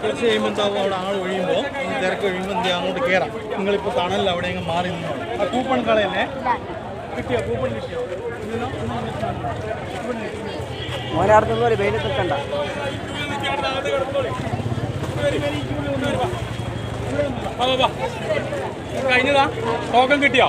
കുറച്ച് കഴിയുമ്പോൾ എന്താവും അവിടെ ആൾ ഒഴിയുമ്പോൾ തിരക്ക് കഴിയുമ്പോൾ എന്ത് ചെയ്യാം അങ്ങോട്ട് കയറാം. നിങ്ങളിപ്പോൾ തണലിൽ അവിടെ അങ്ങ് മാറി നിന്നോ. ആ കൂപ്പൺ കളയല്ലേ? കിട്ടിയോ? കൂപ്പൺ കിട്ടിയോ? മോനെ അടുത്തൊന്നും വെയിലത്ത് നിൽക്കണ്ട. കഴിഞ്ഞതാ ടോക്കൺ കിട്ടിയോ?